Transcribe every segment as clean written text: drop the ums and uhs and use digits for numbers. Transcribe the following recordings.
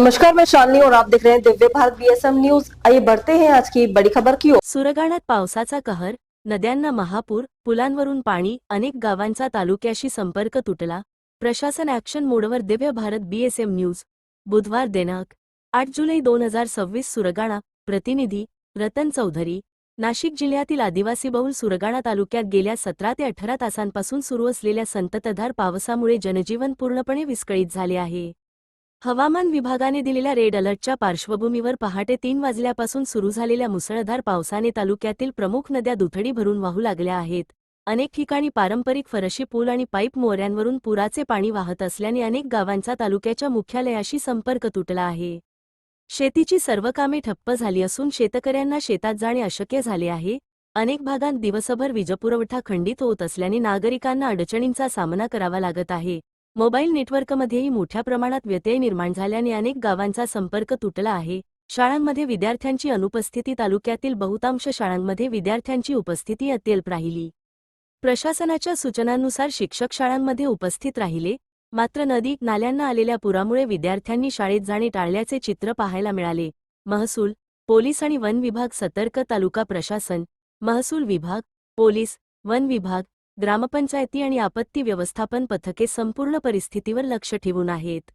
नमस्कार, मैं शालिनी और आप देख रहे हैं दिव्य भारत बीएसएम न्यूज। आइए बढ़ते हैं आज की बड़ी खबर की ओर। सुरगाणात पावसाचा कहर, नद्यांना महापूर, पुलांवरून पाणी, अनेक गावांचा तालुक्याशी संपर्क तुटला. प्रशासन ॲक्शन मोडवर. Divya Bharat BSM news. बुधवार दिनांक 8 जुलै 2026. सुरगाणा. प्रतिनिधी रतन चौधरी. नाशिक जिल्ह्यातील आदिवासीबहुल सुरगाणा तालुक्यात गेल्या 17 ते 18 तासांपासून सुरू असलेल्या संततधार पावसामुळे जनजीवन पूर्णपणे विस्कळीत झाले आहे. हवामान विभागाने दिलेल्या रेड अलर्टच्या पार्श्वभूमीवर पहाटे 3 वाजल्यापासून सुरू झालेल्या मुसळधार पावसाने तालुक्यातील प्रमुख नद्या दुथडी भरून वाहू लागल्या आहेत. अनेक ठिकाणी पारंपरिक फरशी पूल आणि पाईप मोऱ्यांवरून पुराचे पाणी वाहत असल्याने अनेक गावांचा तालुक्याच्या मुख्यालयाशी संपर्क तुटला आहे. शेतीची सर्व कामे ठप्प झाली असून शेतकऱ्यांना शेतात जाणे अशक्य झाले आहे. अनेक भागांत दिवसभर वीजपुरवठा खंडित होत असल्याने नागरिकांना अडचणींचा सामना करावा लागत आहे. मोबाईल नेटवर्कमध्येही मोठ्या प्रमाणात व्यत्यय निर्माण झाल्याने अनेक गावांचा संपर्क तुटला आहे. शाळांमध्ये विद्यार्थ्यांची अनुपस्थिती. तालुक्यातील बहुतांश शाळांमध्ये विद्यार्थ्यांची उपस्थिती अत्यल्प राहिली. प्रशासनाच्या सूचनांनुसार शिक्षक शाळांमध्ये उपस्थित राहिले, मात्र नदी नाल्यांना आलेल्या पुरामुळे विद्यार्थ्यांनी शाळेत जाणे टाळल्याचे चित्र पाहायला मिळाले. महसूल, पोलीस आणि वन विभाग सतर्क. तालुका प्रशासन, महसूल विभाग, पोलीस, वन विभाग, ग्रामपंचायती आणि आपत्ती व्यवस्थापन पथके संपूर्ण परिस्थितीवर लक्ष ठेवून आहेत.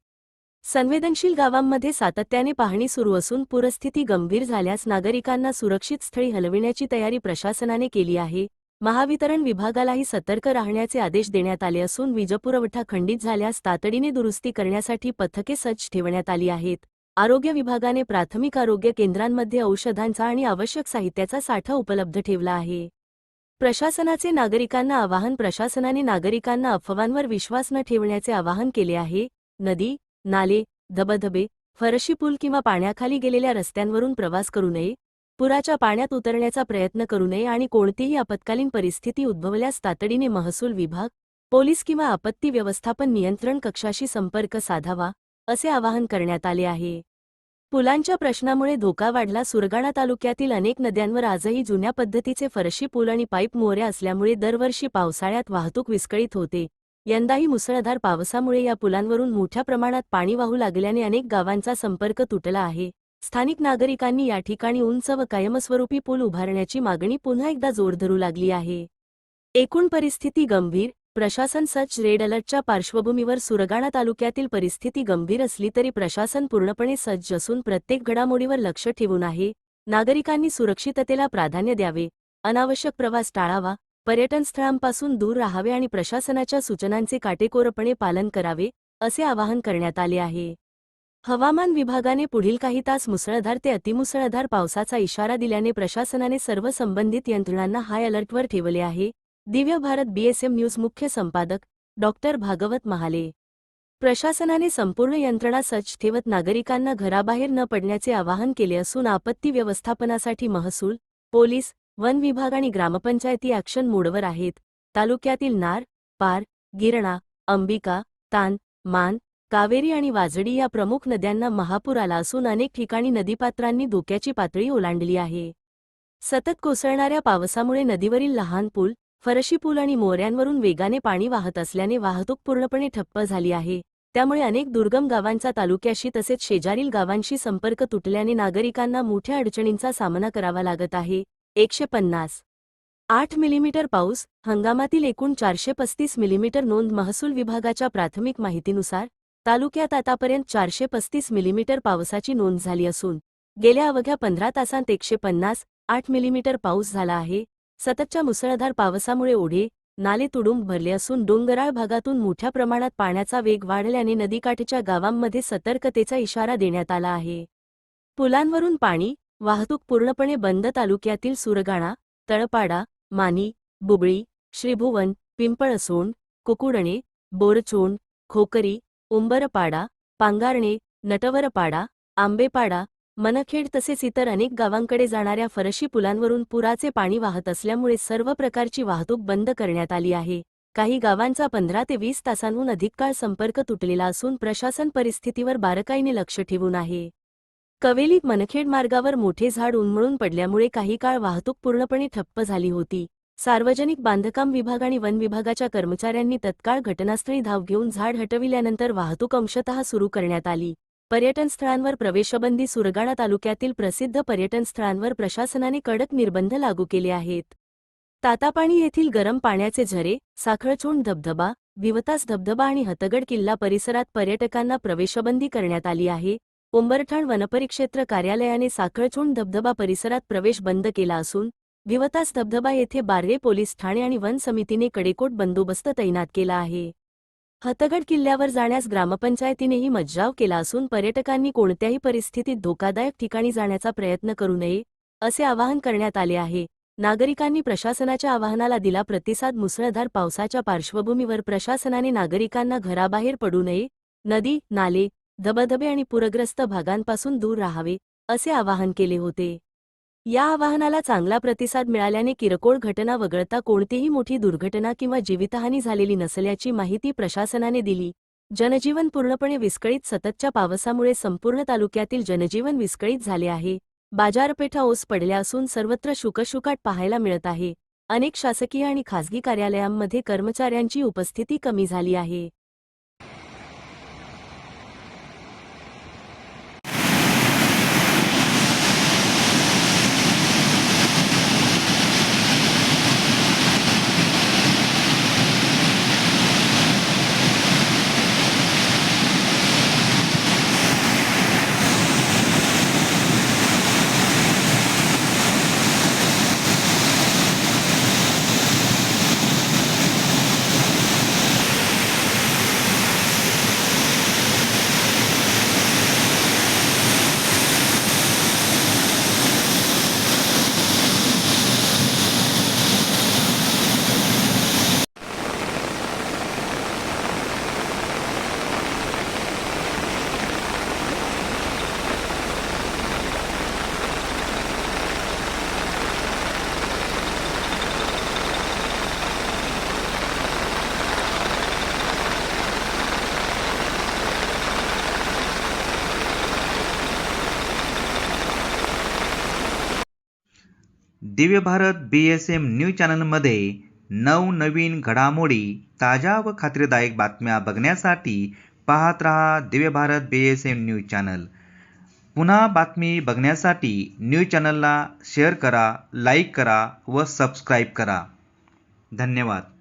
संवेदनशील गावांमध्ये सातत्याने पाहणी सुरू असून पूरस्थिती गंभीर झाल्यास नागरिकांना सुरक्षित स्थळी हलविण्याची तयारी प्रशासनाने केली आहे. महावितरण विभागालाही सतर्क राहण्याचे आदेश देण्यात आले असून वीजपुरवठा खंडित झाल्यास तातडीने दुरुस्ती करण्यासाठी पथके सज्ज ठेवण्यात आली आहेत. आरोग्य विभागाने प्राथमिक आरोग्य केंद्रांमध्ये औषधांचा आणि आवश्यक साहित्याचा साठा उपलब्ध ठेवला आहे. प्रशासनाचे नागरिकांना आवाहन. प्रशासनाने नागरिकांना अफवांवर विश्वास न ठेवण्याचे आवाहन केले आहे. नदी, नाले, धबधबे, फरशी पूल किंवा पाण्याखाली गेलेल्या रस्त्यांवरून प्रवास करू नये. पुराच्या पाण्यात उतरण्याचा प्रयत्न करू नये आणि कोणतीही आपत्कालीन परिस्थिती उद्भवल्यास तातडीने महसूल विभाग, पोलीस किंवा आपत्ती व्यवस्थापन नियंत्रण कक्षाशी संपर्क साधावा, असे आवाहन करण्यात आले आहे. पुलांच्या प्रश्नामुळे धोका वाढला. सुरगाणा तालुक्यातील अनेक नद्यांवर आजही जुन्या पद्धतीचे फरशी पूल आणि पाईप मोऱ्या असल्यामुळे दरवर्षी पावसाळ्यात वाहतूक विस्कळीत होते. यंदाही मुसळधार पावसामुळे या पुलांवरून मोठ्या प्रमाणात पाणी वाहू लागल्याने अनेक गावांचा संपर्क तुटला आहे. स्थानिक नागरिकांनी या ठिकाणी उंच व कायमस्वरूपी पूल उभारण्याची मागणी पुन्हा एकदा जोर धरू लागली आहे. एकूण परिस्थिती गंभीर. प्रशासन सज्ज. रेड अलर्टच्या पार्श्वभूमीवर सुरगाणा तालुक्यातील परिस्थिती गंभीर असली तरी प्रशासन पूर्णपणे सज्ज असून प्रत्येक घडामोडीवर लक्ष ठेवून आहे. नागरिकांनी सुरक्षिततेला प्राधान्य द्यावे, अनावश्यक प्रवास टाळावा, पर्यटन स्थळांपासून दूर राहावे आणि प्रशासनाच्या सूचनांचे काटेकोरपणे पालन करावे, असे आवाहन करण्यात आले आहे. हवामान विभागाने पुढील काही तास मुसळधार ते अतिमुसळधार पावसाचा इशारा दिल्याने प्रशासनाने सर्व संबंधित यंत्रणांना हाय अलर्टवर ठेवले आहे. Divya Bharat BSM news. मुख्य संपादक डॉक्टर भागवत महाले. प्रशासनाने संपूर्ण यंत्रणा सज्ज ठेवत नागरिकांना घराबाहेर न पडण्याचे आवाहन केले असून आपत्ती व्यवस्थापनासाठी महसूल, पोलीस, वन विभाग आणि ग्रामपंचायती ॲक्शन मोडवर आहेत. तालुक्यातील नार, पार, गिरणा, अंबिका, तान, मान, कावेरी आणि वाजडी या प्रमुख नद्यांना महापूर आला असून अनेक ठिकाणी नदीपात्रांनी धोक्याची पातळी ओलांडली आहे. सतत कोसळणाऱ्या पावसामुळे नदीवरील लहान पूल, फरशी पूल आणि मोऱ्यांवरून वेगाने पाणी वाहत असल्याने वाहतूक पूर्णपणे ठप्प झाली आहे. त्यामुळे अनेक दुर्गम गावांचा तालुक्याशी तसेच शेजारील गावांशी संपर्क तुटल्याने नागरिकांना मोठ्या अडचणींचा सामना करावा लागत आहे. 150.8 मिलीमीटर पाऊस. हंगामातील एकूण 435 मिलीमीटर नोंद. महसूल विभागाच्या प्राथमिक माहितीनुसार तालुक्यात आतापर्यंत 435 मिलीमीटर पावसाची नोंद झाली असून गेल्या अवघ्या 15 तासांत 150.8 मिलीमीटर पाऊस झाला आहे. सततच्या मुसळधार पावसामुळे ओढे, नाले तुडुंब भरले असून डोंगराळ भागातून मोठ्या प्रमाणात पाण्याचा वेग वाढल्याने नदीकाठच्या गावांमध्ये सतर्कतेचा इशारा देण्यात आला आहे. पुलांवरून पाणी, वाहतूक पूर्णपणे बंद. तालुक्यातील सुरगाणा, तळपाडा, मानी, बुबळी, श्रीभुवन, पिंपळसोंड, कुकुडणे, बोरचोंड, खोकरी, उंबरपाडा, पांगारणे, नटवरपाडा, आंबेपाडा, मनखेड तसेच इतर अनेक गावांकडे जाणाऱ्या फरशी पुलांवरून पुराचे पाणी वाहत असल्यामुळे सर्व प्रकारची वाहतूक बंद करण्यात आली आहे. काही गावांचा 15 ते 20 तासांहून अधिक काळ संपर्क तुटलेला असून प्रशासन परिस्थितीवर बारकाईने लक्ष ठेवून आहे. कवेली मनखेड मार्गावर मोठे झाड उन्मळून पडल्यामुळे काही काळ वाहतूक पूर्णपणे ठप्प झाली होती. सार्वजनिक बांधकाम विभाग आणि वन विभागाच्या कर्मचाऱ्यांनी तत्काळ घटनास्थळी धाव घेऊन झाड हटविल्यानंतर वाहतूक अंशतः सुरू करण्यात आली. पर्यटन स्थळांवर प्रवेशबंदी. सुरगाणा तालुक्यातील प्रसिद्ध पर्यटन स्थळांवर प्रशासनाने कडक निर्बंध लागू केले आहेत. तातापाणी येथील गरम पाण्याचे झरे, साखळचोंड धबधबा, विवतास धबधबा आणि हतगड किल्ला परिसरात पर्यटकांना प्रवेशबंदी करण्यात आली आहे. उंबरठाण वनपरिक्षेत्र कार्यालयाने साखळचोंड धबधबा परिसरात प्रवेश बंद केला असून विवतास धबधबा येथे बार्हे पोलीस ठाणे आणि वन समितीने कडेकोट बंदोबस्त तैनात केला आहे. हतगड किल्ल्यावर जाण्यास ग्रामपंचायतीनेही मज्जाव केला असून पर्यटकांनी कोणत्याही परिस्थितीत धोकादायक ठिकाणी जाण्याचा प्रयत्न करू नये, असे आवाहन करण्यात आले आहे. नागरिकांनी प्रशासनाच्या आवाहनाला दिला प्रतिसाद. मुसळधार पावसाच्या पार्श्वभूमीवर प्रशासनाने नागरिकांना घराबाहेर पडू नये, नदी, नाले, धबधबे आणि पूरग्रस्त भागांपासून दूर राहावे, असे आवाहन केले होते. या आवाहनाला चांगला प्रतिसाद मिळाल्याने किरकोळ घटना वगळता कोणतीही मोठी दुर्घटना किंवा जीवितहानी झालेली नसल्याची माहिती प्रशासनाने दिली. जनजीवन पूर्णपणे विस्कळीत. सततच्या पावसामुळे संपूर्ण तालुक्यातील जनजीवन विस्कळीत झाले आहे. बाजारपेठा ओस पडल्या असून सर्वत्र शुकशुकाट पाहायला मिळत आहे. अनेक शासकीय आणि खासगी कार्यालयांमध्ये कर्मचाऱ्यांची उपस्थिती कमी झाली आहे. दिव्य भारत BSM न्यूज चॅनलमध्ये नवनवीन घडामोडी, ताज्या व खात्रीदायक बातम्या बघण्यासाठी पाहत रहा Divya Bharat BSM news channel. पुन्हा बातमी बघण्यासाठी न्यूज चॅनलला शेअर करा, लाईक करा व सबस्क्राईब करा. धन्यवाद.